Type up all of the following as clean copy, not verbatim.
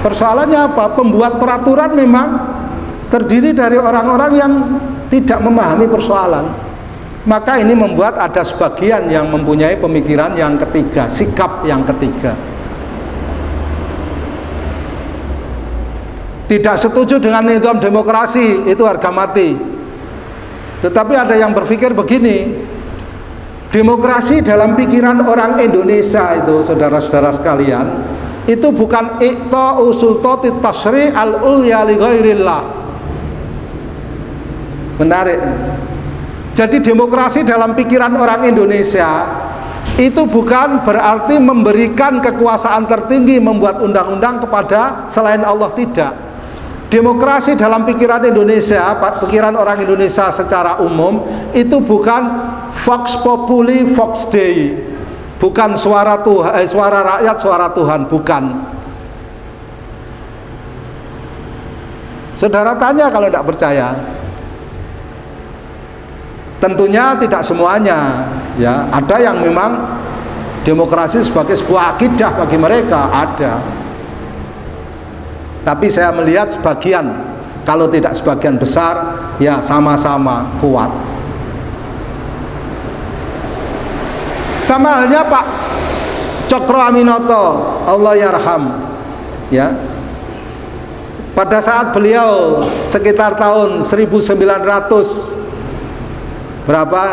Persoalannya apa? Pembuat peraturan memang terdiri dari orang-orang yang tidak memahami persoalan. Maka ini membuat ada sebagian yang mempunyai pemikiran yang ketiga, sikap yang ketiga. Tidak setuju dengan nizam demokrasi, itu harga mati. Tetapi ada yang berpikir begini, demokrasi dalam pikiran orang Indonesia itu, saudara-saudara sekalian, itu bukan iqta'u sultati tasri' al-ulya li ghairillah. Menarik. Jadi demokrasi dalam pikiran orang Indonesia itu bukan berarti memberikan kekuasaan tertinggi membuat undang-undang kepada selain Allah, tidak. Demokrasi dalam pikiran Indonesia, pikiran orang Indonesia secara umum, itu bukan vox populi vox dei, bukan suara Tuhan, suara rakyat suara Tuhan, bukan. Saudara tanya kalau tidak percaya. Tentunya tidak semuanya, ya. Ada yang memang demokrasi sebagai sebuah akidah bagi mereka, ada. Tapi saya melihat sebagian, kalau tidak sebagian besar, ya sama-sama kuat. Sama halnya Pak Cokro Aminoto, Allah yarham, ya. Pada saat beliau sekitar tahun 1900 berapa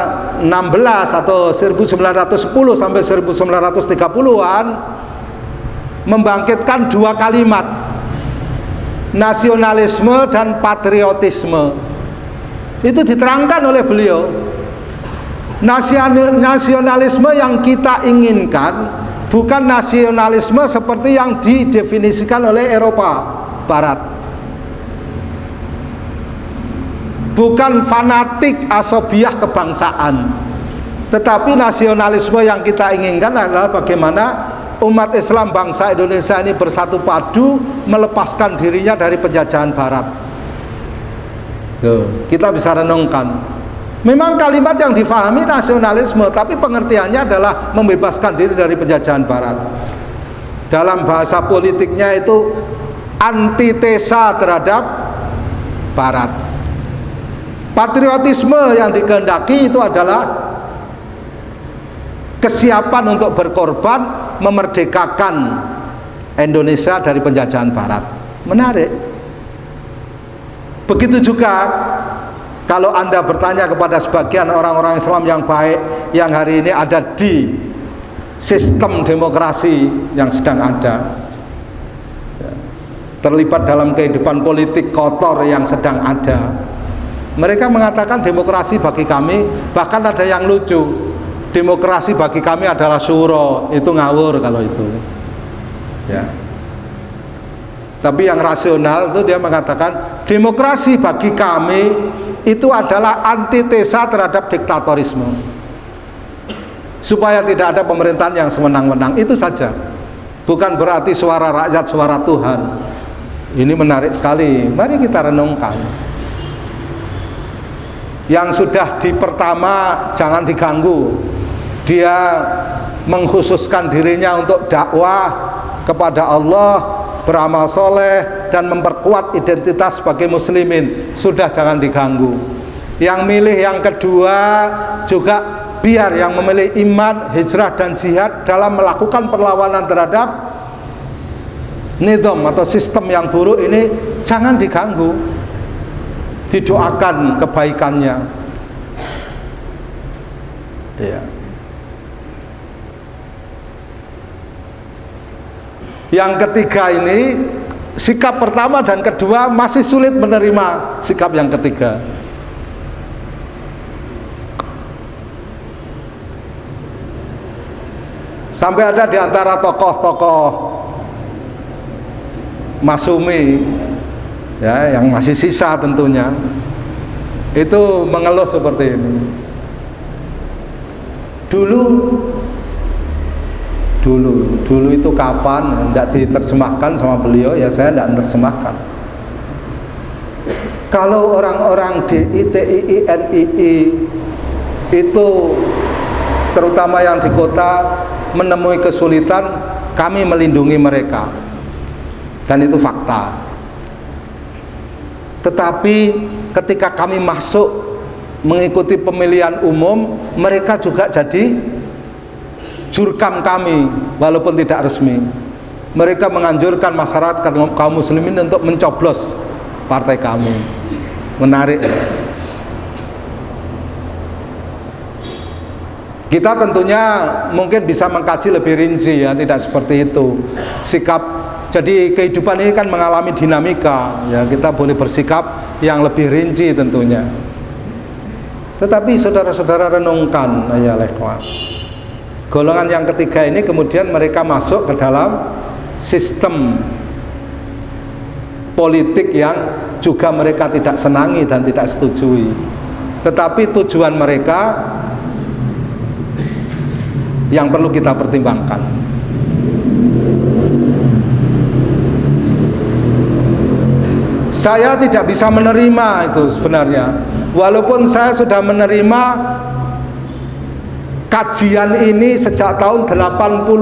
16 atau 1910 sampai 1930-an membangkitkan dua kalimat, nasionalisme dan patriotisme. Itu diterangkan oleh beliau. Nasionalisme yang kita inginkan bukan nasionalisme seperti yang didefinisikan oleh Eropa Barat. Bukan fanatik asobiah kebangsaan, tetapi nasionalisme yang kita inginkan adalah bagaimana umat Islam bangsa Indonesia ini bersatu padu melepaskan dirinya dari penjajahan Barat. Tuh, kita bisa renungkan. Memang kalimat yang difahami nasionalisme, tapi pengertiannya adalah membebaskan diri dari penjajahan Barat. Dalam bahasa politiknya itu antitesa terhadap Barat. Patriotisme yang dikehendaki itu adalah kesiapan untuk berkorban memerdekakan Indonesia dari penjajahan Barat. Menarik. Begitu juga kalau Anda bertanya kepada sebagian orang-orang Islam yang baik yang hari ini ada di sistem demokrasi yang sedang ada, terlibat dalam kehidupan politik kotor yang sedang ada, mereka mengatakan demokrasi bagi kami, bahkan ada yang lucu, demokrasi bagi kami adalah syuro. Itu ngawur kalau itu, ya. Tapi yang rasional itu dia mengatakan demokrasi bagi kami itu adalah antitesa terhadap diktatorisme, supaya tidak ada pemerintahan yang sewenang-wenang. Itu saja, bukan berarti suara rakyat suara Tuhan. Ini menarik sekali, mari kita renungkan. Yang sudah di pertama jangan diganggu. Dia mengkhususkan dirinya untuk dakwah kepada Allah, beramal soleh dan memperkuat identitas sebagai muslimin. Sudah jangan diganggu. Yang milih yang kedua juga biar yang memilih iman, hijrah dan jihad dalam melakukan perlawanan terhadap nizam atau sistem yang buruk ini jangan diganggu. Didoakan kebaikannya, ya. Yang ketiga ini, sikap pertama dan kedua masih sulit menerima sikap yang ketiga. Sampai ada di antara tokoh-tokoh Masumi, ya, yang masih sisa tentunya, itu mengeluh seperti ini. Dulu itu kapan tidak diterjemahkan sama beliau, ya saya tidak menerjemahkan. Kalau orang-orang di ITII, NII itu terutama yang di kota menemui kesulitan, kami melindungi mereka. dan itu fakta. Tetapi ketika kami masuk mengikuti pemilihan umum, mereka juga jadi jurkam kami walaupun tidak resmi. Mereka menganjurkan masyarakat kaum muslimin untuk mencoblos partai kami. Menarik. Kita tentunya mungkin bisa mengkaji lebih rinci ya, tidak seperti itu sikap. Jadi kehidupan ini kan mengalami dinamika ya, kita boleh bersikap yang lebih rinci tentunya. Tetapi saudara-saudara renungkan ya lekwa, golongan yang ketiga ini kemudian mereka masuk ke dalam sistem politik yang juga mereka tidak senangi dan tidak setujui. Tetapi tujuan mereka yang perlu kita pertimbangkan. Saya tidak bisa menerima itu sebenarnya. Walaupun saya sudah menerima kajian ini sejak tahun 86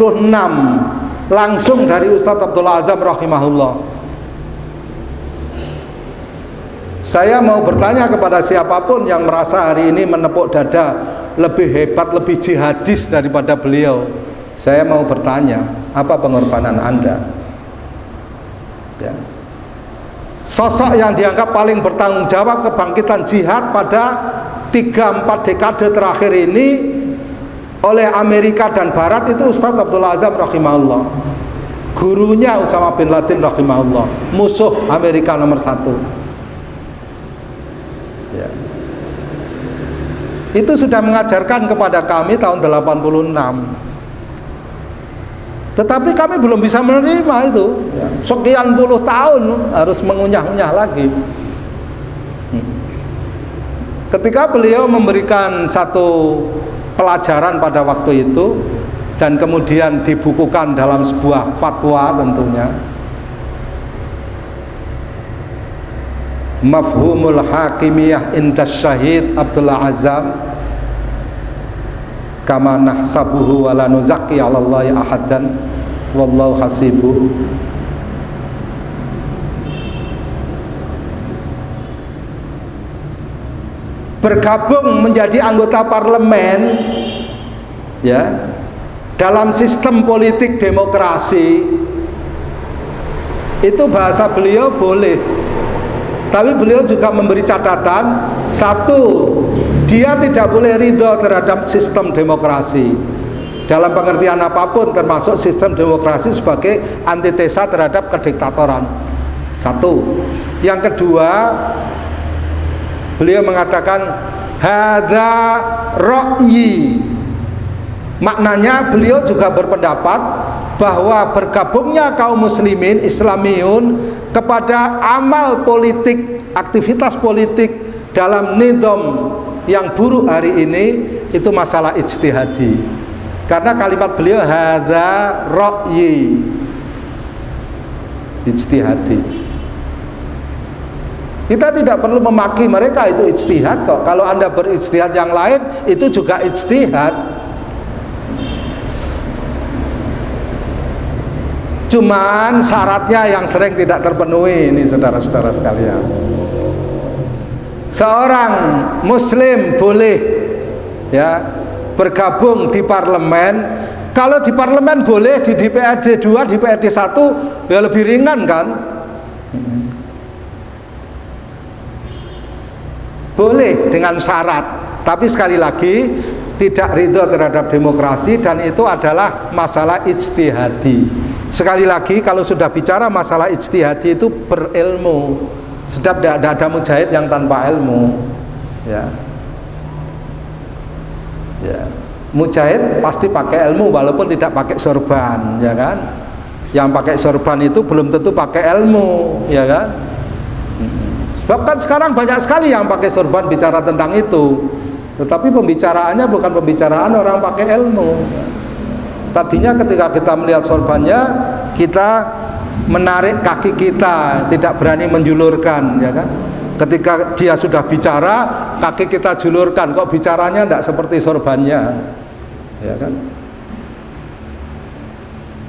langsung dari Ustadz Abdul Azam rahimahullah. Saya mau bertanya kepada siapapun yang merasa hari ini menepuk dada lebih hebat, lebih jihadis daripada beliau. Saya mau bertanya, apa pengorbanan Anda? Ya. Sosok yang dianggap paling bertanggung jawab kebangkitan jihad pada 3-4 dekade terakhir ini oleh Amerika dan Barat itu Ustadz Abdul Azam rahimahullah. Gurunya Usama bin Laden rahimahullah, musuh Amerika nomor 1. Ya. Itu sudah mengajarkan kepada kami tahun 86. Tetapi kami belum bisa menerima itu ya. Sekian puluh tahun harus mengunyah-unyah lagi. Ketika beliau memberikan satu pelajaran pada waktu itu dan kemudian dibukukan dalam sebuah fatwa tentunya, Mafhumul Hakimiyah Indas Syahid Abdullah Azam kama nahsabuhu wa la nuzakki 'ala Allahi ahadan wallahu hasibuh. Bergabung menjadi anggota parlemen ya dalam sistem politik demokrasi itu bahasa beliau boleh. Tapi beliau juga memberi catatan, satu, dia tidak boleh ridho terhadap sistem demokrasi dalam pengertian apapun, termasuk sistem demokrasi sebagai antitesa terhadap kediktatoran. Satu. Yang kedua, beliau mengatakan hadza ra'yi. Maknanya beliau juga berpendapat bahwa bergabungnya kaum muslimin Islamiyun kepada amal politik, aktivitas politik dalam nizam yang buruk hari ini itu masalah ijtihadi. Karena kalimat beliau hadza ra'yi, ijtihadi. Kita tidak perlu memaki mereka, itu ijtihad kok. Kalau Anda berijtihad yang lain itu juga ijtihad. Cuman syaratnya yang sering tidak terpenuhi ini saudara-saudara sekalian. Seorang muslim boleh ya bergabung di parlemen. Kalau di parlemen boleh, di DPRD 2, DPRD 1 ya lebih ringan kan? Boleh dengan syarat. Tapi sekali lagi tidak ridho terhadap demokrasi dan itu adalah masalah ijtihadi. Sekali lagi kalau sudah bicara masalah ijtihadi itu berilmu. Sedap tidak ada mujahid yang tanpa ilmu. Ya. Ya. Mujahid pasti pakai ilmu walaupun tidak pakai sorban, ya kan? Yang pakai sorban itu belum tentu pakai ilmu, ya kan? Sebab kan sekarang banyak sekali yang pakai sorban bicara tentang itu. Tetapi pembicaraannya bukan pembicaraan orang pakai ilmu. Tadinya ketika kita melihat sorbannya, kita menarik kaki kita, tidak berani menjulurkan, ya kan? Ketika dia sudah bicara, kaki kita julurkan. Kok bicaranya tidak seperti sorbannya, ya kan?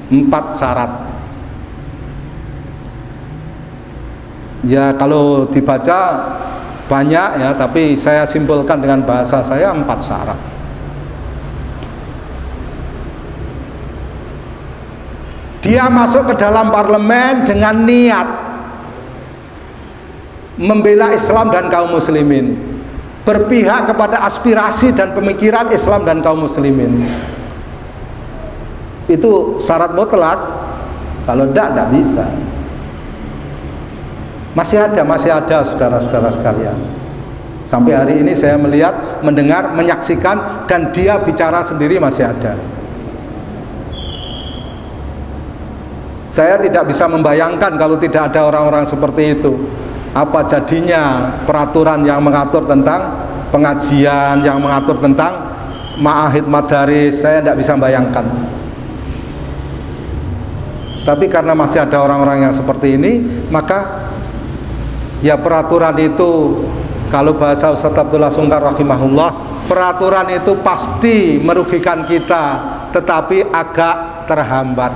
4 syarat. Ya kalau dibaca banyak ya, tapi saya simpulkan dengan bahasa saya 4 syarat. Dia masuk ke dalam parlemen dengan niat membela Islam dan kaum muslimin, berpihak kepada aspirasi dan pemikiran Islam dan kaum muslimin. Itu syarat mutlak. Kalau tidak bisa. Masih ada saudara-saudara sekalian. Sampai hari ini saya melihat, mendengar, menyaksikan, dan dia bicara sendiri masih ada. Saya tidak bisa membayangkan kalau tidak ada orang-orang seperti itu. Apa jadinya peraturan yang mengatur tentang pengajian, yang mengatur tentang ma'ahid madaris, saya tidak bisa membayangkan. Tapi karena masih ada orang-orang yang seperti ini, maka ya peraturan itu, kalau bahasa Ustaz Abdullah Sungkar rahimahullah, peraturan itu pasti merugikan kita, tetapi agak terhambat.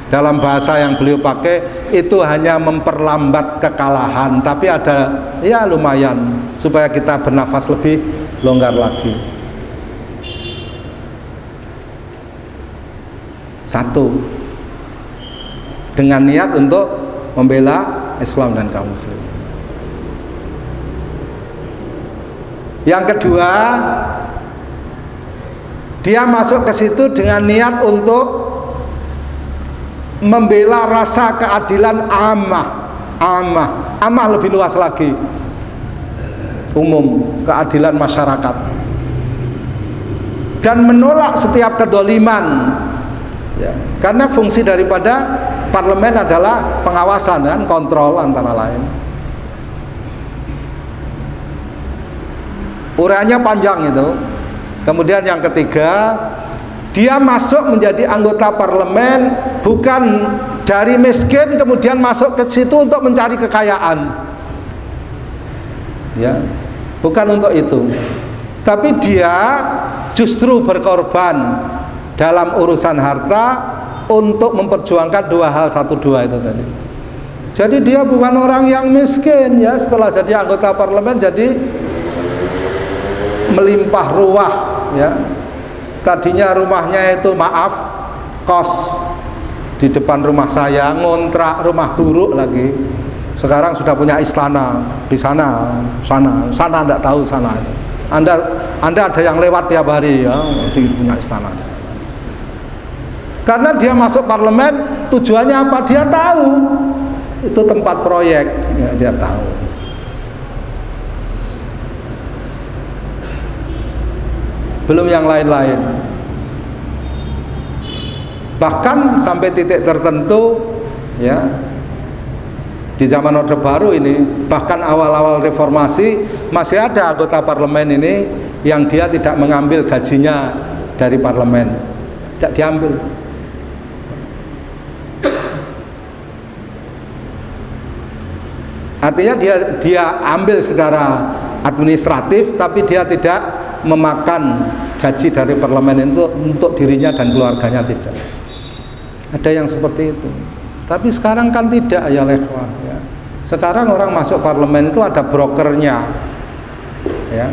Dalam bahasa yang beliau pakai, itu hanya memperlambat kekalahan, tapi ada ya lumayan supaya kita bernafas lebih longgar lagi. Satu, dengan niat untuk membela Islam dan kaum muslim. Yang kedua, dia masuk ke situ dengan niat untuk membela rasa keadilan amah lebih luas lagi, umum, keadilan masyarakat, dan menolak setiap kedoliman ya. Karena fungsi daripada parlemen adalah pengawasan dan kontrol antara lain. Uraiannya panjang itu. Kemudian yang ketiga, dia masuk menjadi anggota parlemen bukan dari miskin kemudian masuk ke situ untuk mencari kekayaan. Ya, bukan untuk itu. Tapi dia justru berkorban dalam urusan harta untuk memperjuangkan 2 hal, 1-2 itu tadi. Jadi dia bukan orang yang miskin ya, setelah jadi anggota parlemen jadi melimpah ruah ya. Tadinya rumahnya itu kos di depan rumah saya, ngontrak rumah buruk lagi. Sekarang sudah punya istana di sana enggak tahu sana. Anda ada yang lewat tiap hari ya, punya istana di sana. Karena dia masuk parlemen, tujuannya apa? Dia tahu itu tempat proyek ya, dia tahu. Belum yang lain-lain. Bahkan sampai titik tertentu ya, di zaman Orde Baru ini, bahkan awal-awal reformasi, masih ada anggota parlemen ini yang dia tidak mengambil gajinya dari parlemen, tidak diambil. Artinya dia ambil secara administratif, tapi dia tidak memakan gaji dari parlemen itu untuk dirinya dan keluarganya, tidak. Ada yang seperti itu. Tapi sekarang kan tidak ya lehwah ya. Sekarang orang masuk parlemen itu ada brokernya ya.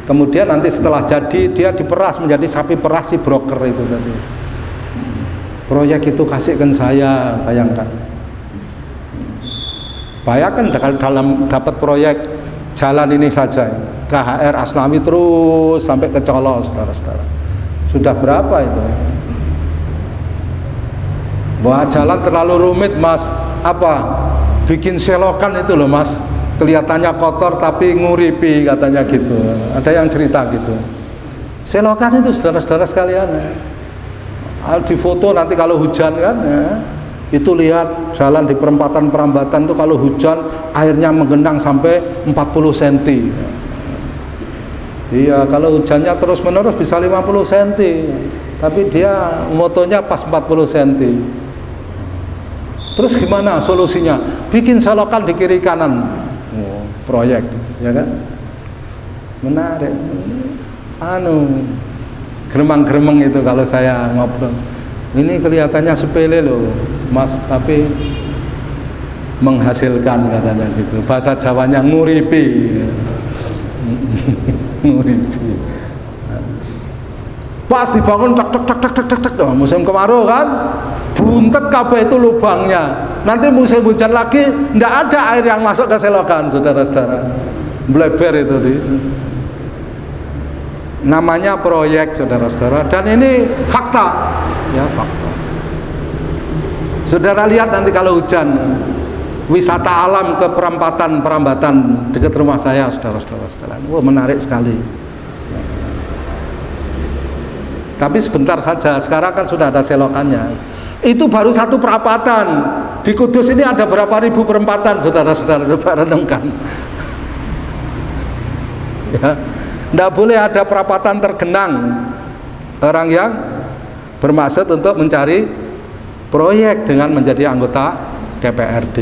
Kemudian nanti setelah jadi dia diperas menjadi sapi peras si broker itu tadi. Proyek itu kasihkan saya, bayangkan. Bayangkan dalam dapat proyek jalan ini saja, KHR Asnawi terus sampai ke Colo, saudara-saudara. Sudah berapa itu? Wah, jalan terlalu rumit mas. Apa? Bikin selokan itu loh mas. Kelihatannya kotor tapi nguripi katanya gitu. Ada yang cerita gitu. Selokan itu saudara-saudara sekalian ya. Di foto nanti kalau hujan kan ya, itu lihat jalan di perempatan-perambatan tuh kalau hujan airnya menggenang sampai 40 cm. Iya, kalau hujannya terus menerus bisa 50 cm. Tapi dia motonya pas 40 cm. Terus gimana solusinya? Bikin selokan di kiri kanan. Oh, proyek, ya kan? Menarik. Geremang-geremeng itu kalau saya ngobrol. Ini kelihatannya sepele loh mas, tapi menghasilkan katanya gitu. Bahasa Jawanya nguripi. Nguripi. Pas dibangun tak musim kemarau kan, buntet kabeh itu lubangnya. Nanti musim hujan lagi ndak ada air yang masuk ke selokan, saudara-saudara. Bleber itu namanya proyek, saudara-saudara, dan ini fakta, ya fakta. Saudara lihat nanti kalau hujan, wisata alam ke perambatan dekat rumah saya, saudara-saudara sekalian. Wah, menarik sekali. Tapi sebentar saja, sekarang kan sudah ada selokannya. Itu baru satu perapatan. Di Kudus ini ada berapa ribu perempatan, saudara-saudara, coba renungkan. Ya, tidak boleh ada perapatan tergenang orang yang bermaksud untuk mencari proyek dengan menjadi anggota DPRD.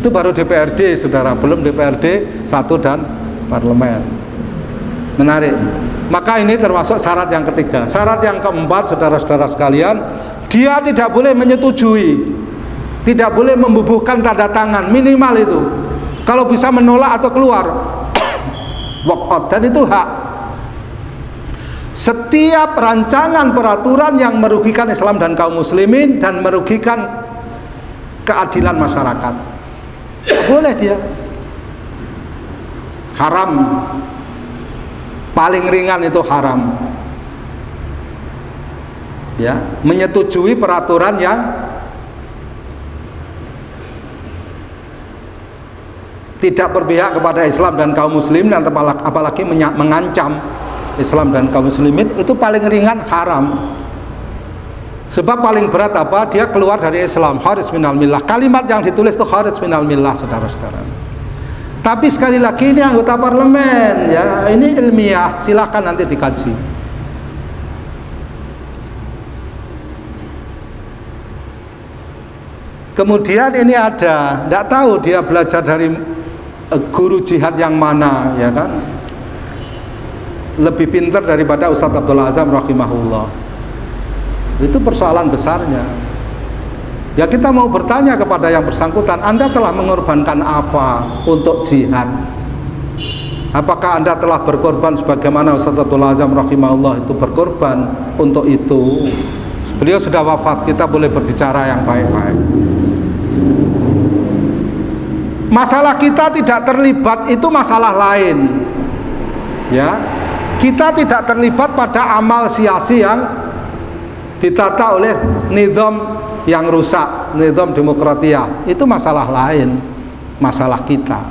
Itu baru DPRD, saudara, belum DPRD 1 dan parlemen. Menarik. Maka ini termasuk syarat yang ketiga. Syarat yang keempat, saudara-saudara sekalian, dia tidak boleh menyetujui, tidak boleh membubuhkan tanda tangan, minimal itu. Kalau bisa menolak atau keluar, walk out, dan itu hak. Setiap rancangan peraturan yang merugikan Islam dan kaum muslimin dan merugikan keadilan masyarakat, boleh dia. Haram, paling ringan itu haram. Ya, menyetujui peraturan yang tidak berpihak kepada Islam dan kaum muslimin, dan apalagi mengancam Islam dan kaum muslimin, itu paling ringan haram. Sebab paling berat apa? Dia keluar dari Islam, kharij minal millah. Kalimat yang ditulis itu kharij minal millah, saudara-saudara. Tapi sekali lagi ini anggota parlemen, ya, ini ilmiah, silahkan nanti dikaji. Kemudian ini ada, tidak tahu dia belajar dari guru jihad yang mana, ya kan? Lebih pintar daripada Ustadz Abdul Azam rahimahullah. Itu persoalan besarnya. Ya, kita mau bertanya kepada yang bersangkutan, Anda telah mengorbankan apa untuk jihad? Apakah Anda telah berkorban sebagaimana Ustadz Abdul Azam rahimahullah itu berkorban untuk itu? Beliau sudah wafat, kita boleh berbicara yang baik-baik. Masalah kita tidak terlibat itu masalah lain. Ya, kita tidak terlibat pada amal sia-sia yang ditata oleh nizam yang rusak, nizam demokratia. Itu masalah lain, masalah kita.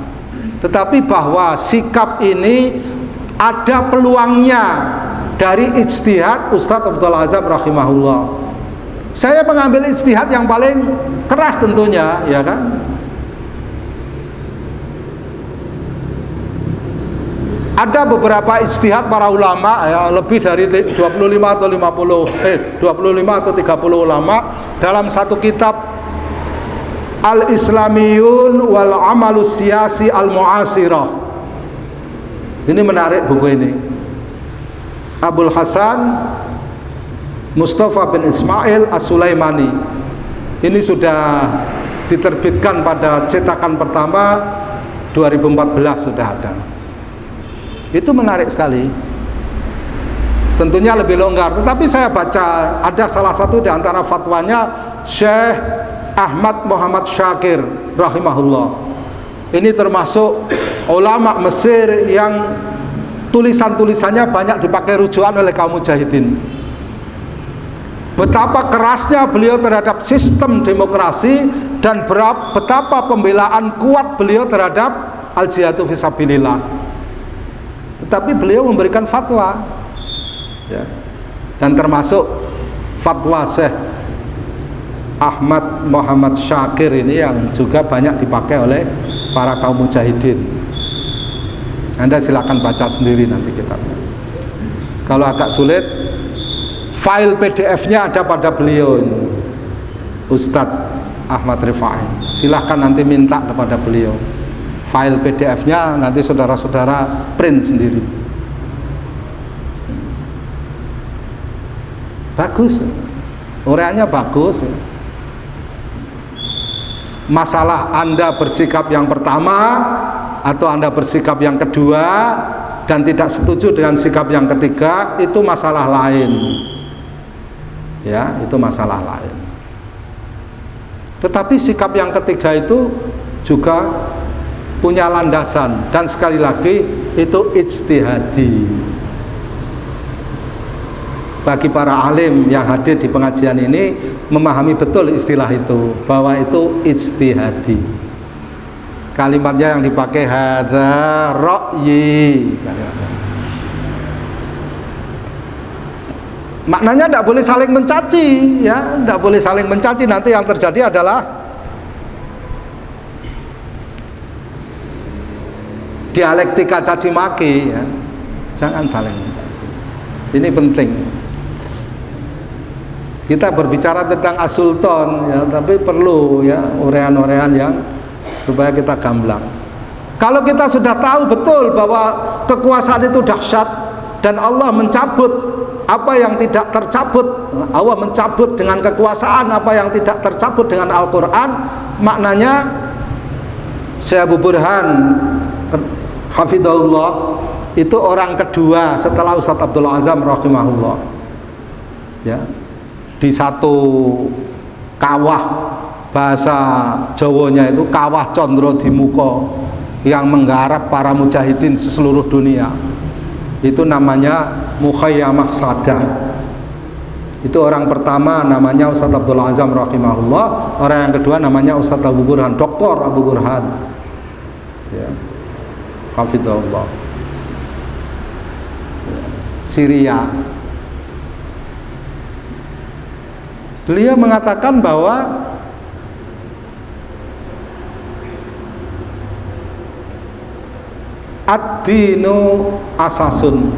Tetapi bahwa sikap ini ada peluangnya dari ijtihad Ustadz Abdul Azam rahimahullah. Saya mengambil ijtihad yang paling keras tentunya, ya kan? Ada beberapa ijtihad para ulama, ya, lebih dari 25 atau 30 ulama dalam satu kitab Al-Islamiyun wal Amalus Siyasi Al-Mu'asirah. Ini menarik buku ini. Abul Hasan Mustafa bin Ismail As-Sulaimani. Ini sudah diterbitkan pada cetakan pertama 2014 sudah ada. Itu menarik sekali. Tentunya lebih longgar, tetapi saya baca ada salah satu di antara fatwanya Syekh Ahmad Muhammad Syakir rahimahullah. Ini termasuk ulama Mesir yang tulisan-tulisannya banyak dipakai rujukan oleh kaum mujahidin. Betapa kerasnya beliau terhadap sistem demokrasi dan betapa pembelaan kuat beliau terhadap al-jihadu fisabilillah. Tetapi beliau memberikan fatwa, ya, dan termasuk fatwa Syekh Ahmad Muhammad Syakir ini yang juga banyak dipakai oleh para kaum mujahidin. Anda silakan baca sendiri nanti kitabnya. Kalau agak sulit, file PDF-nya ada pada beliau ini, Ustadz Ahmad Rifai. Silahkan nanti minta kepada beliau file PDF-nya, nanti saudara-saudara print sendiri. Bagus, uraiannya bagus. Masalah Anda bersikap yang pertama atau Anda bersikap yang kedua dan tidak setuju dengan sikap yang ketiga, itu masalah lain. Ya, itu masalah lain. Tetapi sikap yang ketiga itu juga punya landasan, dan sekali lagi itu ijtihadi. Bagi para alim yang hadir di pengajian ini memahami betul istilah itu, bahwa itu ijtihadi. Kalimatnya yang dipakai hadza ra'yi. Maknanya tidak boleh saling mencaci, ya, tidak boleh saling mencaci. Nanti yang terjadi adalah dialektika caci maki, ya. Jangan saling mencaci. Ini penting. Kita berbicara tentang as-sultan, ya, tapi perlu ya urean-urean yang supaya kita gamblang. Kalau kita sudah tahu betul bahwa kekuasaan itu dahsyat dan Allah mencabut apa yang tidak tercabut, Allah mencabut dengan kekuasaan apa yang tidak tercabut dengan Al-Quran, maknanya Syekh Abu Burhan hafidhahullah itu orang kedua setelah Ustadz Abdul Azam rahimahullah, ya, di satu kawah, bahasa Jawanya itu kawah Condro Dimuko yang menggarap para mujahidin di seluruh dunia, itu namanya Mukhayyamah Sadang. Itu orang pertama namanya Ustadz Abdul Azam rahimahullah, orang yang kedua namanya Ustadz Abu Burhan, Dr. Abu Burhan, ya, hafidhahullah, Syria. Beliau mengatakan bahwa ad-dinu asasun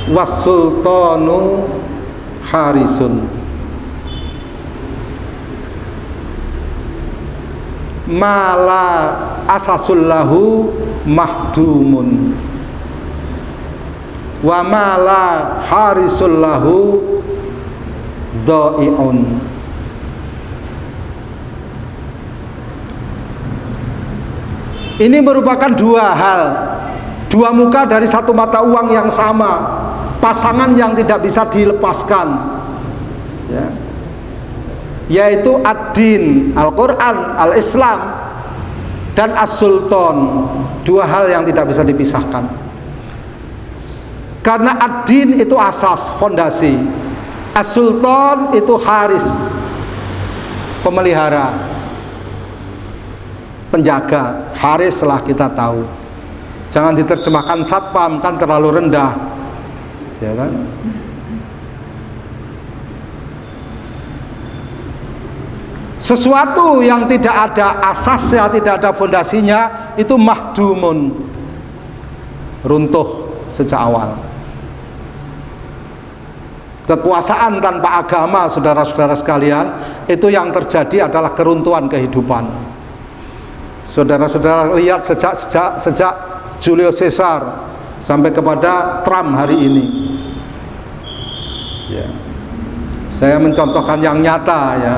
was-sultanu harisun mala asasul lahu mahdumun wa mala harisul lahu dha'i'un. Ini merupakan dua hal, dua muka dari satu mata uang yang sama, pasangan yang tidak bisa dilepaskan, ya, yaitu ad-din, Al-Quran, Al-Islam, dan as-sultan, dua hal yang tidak bisa dipisahkan. Karena ad-din itu asas, fondasi, as-sultan itu haris, pemelihara, penjaga. Haris lah kita tahu, jangan diterjemahkan satpam, kan terlalu rendah, ya kan. Sesuatu yang tidak ada asasnya, tidak ada fondasinya, itu mahdumun, runtuh sejak awal. Kekuasaan tanpa agama, saudara-saudara sekalian, itu yang terjadi adalah keruntuhan kehidupan. Saudara-saudara lihat sejak Julius Caesar sampai kepada Trump hari ini, ya. Saya mencontohkan yang nyata, ya.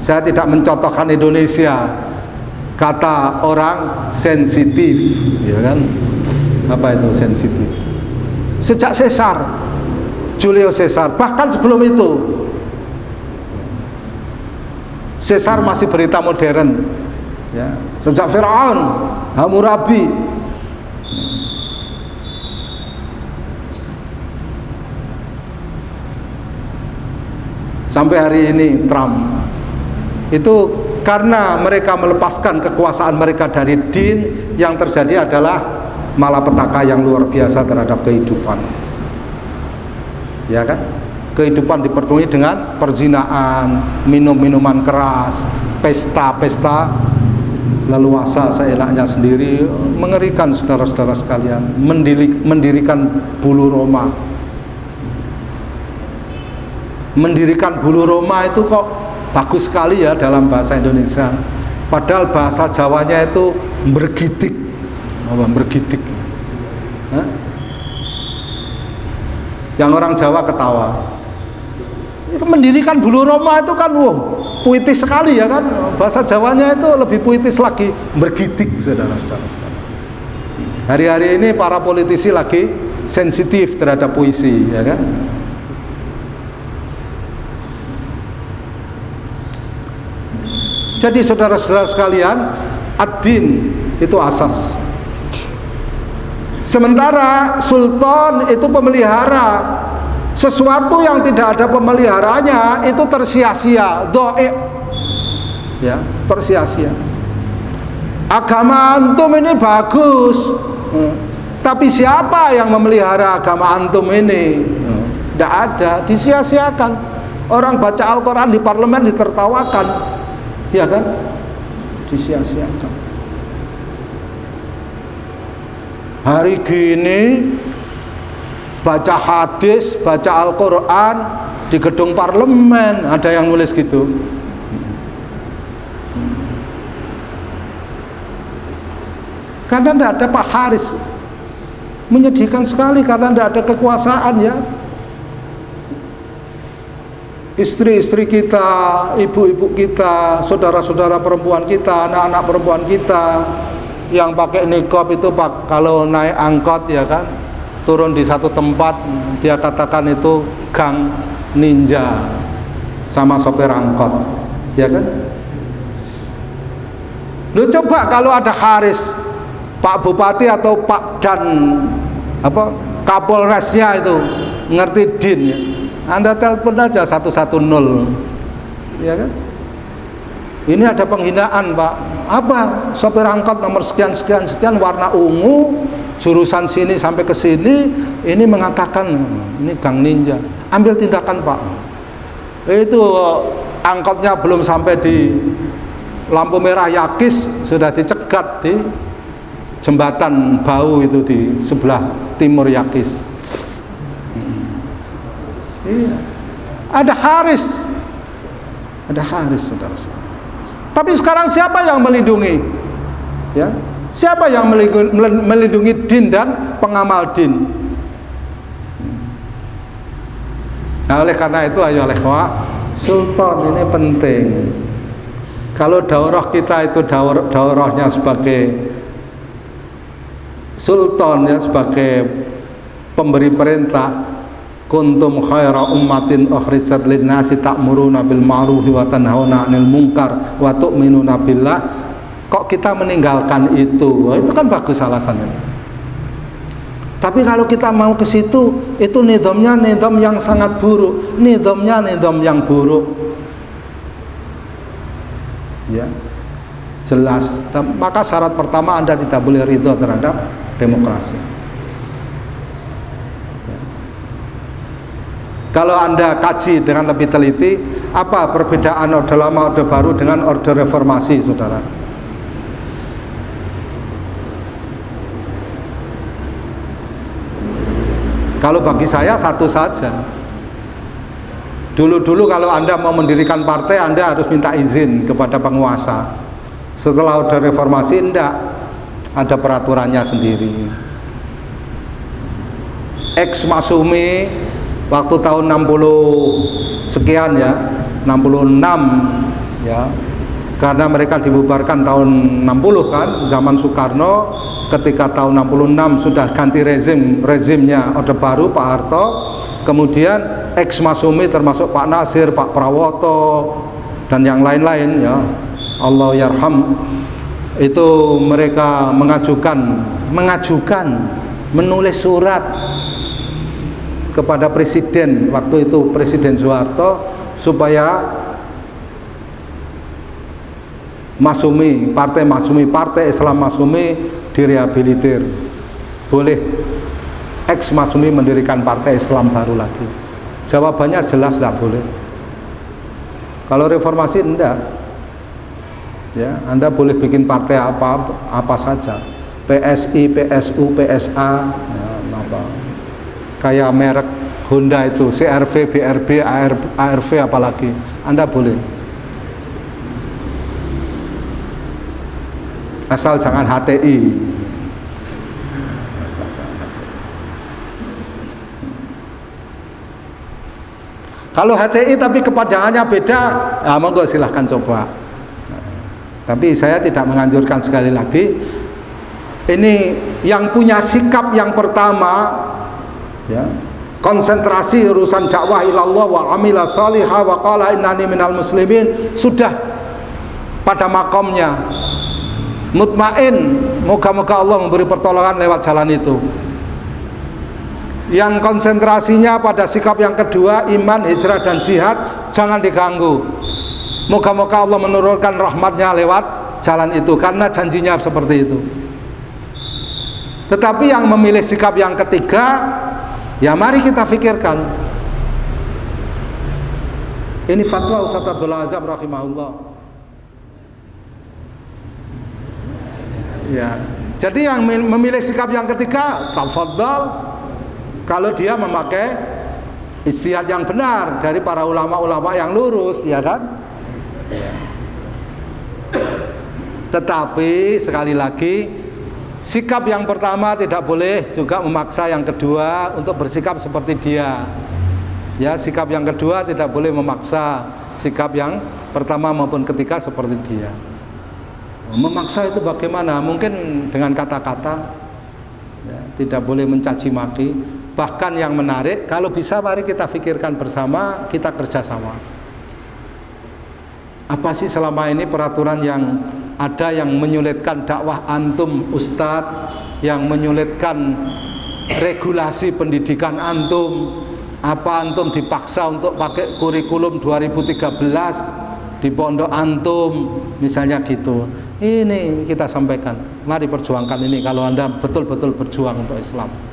Saya tidak mencontohkan Indonesia. Kata orang sensitif, ya kan? Apa itu sensitif? Sejak Caesar, Julius Caesar, bahkan sebelum itu, Caesar masih berita modern, ya. Sejak Firaun, Hammurabi, sampai hari ini Trump. Itu karena mereka melepaskan kekuasaan mereka dari din, yang terjadi adalah malapetaka yang luar biasa terhadap kehidupan, ya kan? Kehidupan dipenuhi dengan perzinaan, minum-minuman keras, pesta-pesta leluasa seenaknya sendiri, mengerikan saudara-saudara sekalian. Mendirikan bulu Roma, mendirikan bulu Roma itu kok bagus sekali ya dalam bahasa Indonesia, padahal bahasa Jawanya itu bergidik, bergidik. Yang orang Jawa ketawa. Mendirikan bulu Roma itu kan, wow, puitis sekali ya kan, bahasa Jawanya itu lebih puitis lagi, bergidik saudara-saudara sekalian. Hari-hari ini para politisi lagi sensitif terhadap puisi ya kan. Jadi saudara-saudara sekalian, ad-din itu asas. Sementara sultan itu pemelihara. Sesuatu yang tidak ada pemeliharanya itu tersia-sia, dha'i', ya, tersia-sia. Agama antum ini bagus, tapi siapa yang memelihara agama antum ini? Tidak ada, disia-siakan. Orang baca Al-Quran di parlemen ditertawakan, ya kan? Disia-siakan. Hari gini baca hadis, baca Al-Quran di gedung parlemen, ada yang nulis gitu. Karena tidak ada Pak Haris, menyedihkan sekali karena tidak ada kekuasaan ya. Istri-istri kita, ibu-ibu kita, saudara-saudara perempuan kita, anak-anak perempuan kita yang pakai niqab itu Pak, kalau naik angkot ya kan, turun di satu tempat dia katakan itu gang ninja sama sopir angkot, ya kan? Lu coba kalau ada Haris, Pak Bupati atau Pak Dan apa Kapolresnya itu ngerti din ya, Anda telepon aja 110, ya kan? Ini ada penghinaan Pak, apa sopir angkot nomor sekian sekian sekian warna ungu jurusan sini sampai ke sini, ini mengatakan ini gang ninja, ambil tindakan Pak. Itu angkotnya belum sampai di lampu merah Yakis sudah dicegat di jembatan Bau itu di sebelah timur Yakis. Iya. Ada Haris, saudara-saudara. Tapi sekarang siapa yang melindungi? Ya, siapa yang melindungi din dan pengamal din? Nah, oleh karena itu ayo ikhwah, sultan ini penting. Kalau daurah kita itu daurahnya sebagai sultan ya, sebagai pemberi perintah, kuntum khaira ummatin ukhrijat linnasi ta'muruna bil ma'rufi wa tanhauna 'anil munkar wa tu'minuna billah. Kok kita meninggalkan itu? Itu kan bagus alasannya. Tapi kalau kita mau ke situ, itu nizamnya nizam yang sangat buruk, nizamnya nizam yang buruk. Ya. Jelas. Maka syarat pertama Anda tidak boleh ridho terhadap demokrasi. Kalau Anda kaji dengan lebih teliti, apa perbedaan Orde Lama, Orde Baru dengan Orde Reformasi, saudara? Kalau bagi saya satu saja. Dulu-dulu kalau Anda mau mendirikan partai, Anda harus minta izin kepada penguasa. Setelah Orde Reformasi, enggak, ada peraturannya sendiri. Ex Masumi waktu tahun 60 sekian ya, 66 ya, karena mereka dibubarkan tahun 60 kan, zaman Soekarno. Ketika tahun 66 sudah ganti rezimnya Orde Baru Pak Harto, kemudian ex Masumi termasuk Pak Nasir, Pak Prawoto dan yang lain-lain ya, Allah yarham, itu mereka menulis surat kepada presiden waktu itu, Presiden Soeharto, supaya Masumi, Partai Islam Masumi direhabilitir. Boleh ex Masumi mendirikan partai Islam baru lagi? Jawabannya jelas tidak boleh. Kalau reformasi enggak. Ya, Anda boleh bikin partai apa saja. PSI, PSU, PSA, ya, apa. Kayak merek Honda itu, CRV, BRB, ARV apalagi, Anda boleh. Asal jangan HTI. Kalau HTI tapi kepanjangannya beda, nah monggo silahkan coba. Tapi saya tidak menganjurkan, sekali lagi. Ini yang punya sikap yang pertama, ya, konsentrasi urusan dakwah ilallah wa amila salihah wa qala innani minal muslimin, sudah pada makomnya, mutmain, moga-moga Allah memberi pertolongan lewat jalan itu. Yang konsentrasinya pada sikap yang kedua, iman, hijrah dan jihad, jangan diganggu. Moga-moga Allah menurunkan rahmatnya lewat jalan itu, karena janjinya seperti itu. Tetapi yang memilih sikap yang ketiga, ya mari kita pikirkan. Ini fatwa Ustaz Abdul Azam rahimahullah. Ya, jadi yang memilih sikap yang ketiga, tafadhal, kalau dia memakai ijtihad yang benar dari para ulama-ulama yang lurus, ya kan? Ya. Tetapi sekali lagi, sikap yang pertama tidak boleh juga memaksa yang kedua untuk bersikap seperti dia. Ya, sikap yang kedua tidak boleh memaksa sikap yang pertama maupun ketiga seperti dia. Memaksa itu bagaimana? Mungkin dengan kata-kata, ya, tidak boleh mencaci maki. Bahkan yang menarik, kalau bisa mari kita pikirkan bersama, kita kerjasama. Apa sih selama ini peraturan yang ada yang menyulitkan dakwah antum ustadz, yang menyulitkan regulasi pendidikan antum? Apa antum dipaksa untuk pakai kurikulum 2013 di pondok antum, misalnya gitu. Ini kita sampaikan, mari perjuangkan ini kalau Anda betul-betul berjuang untuk Islam.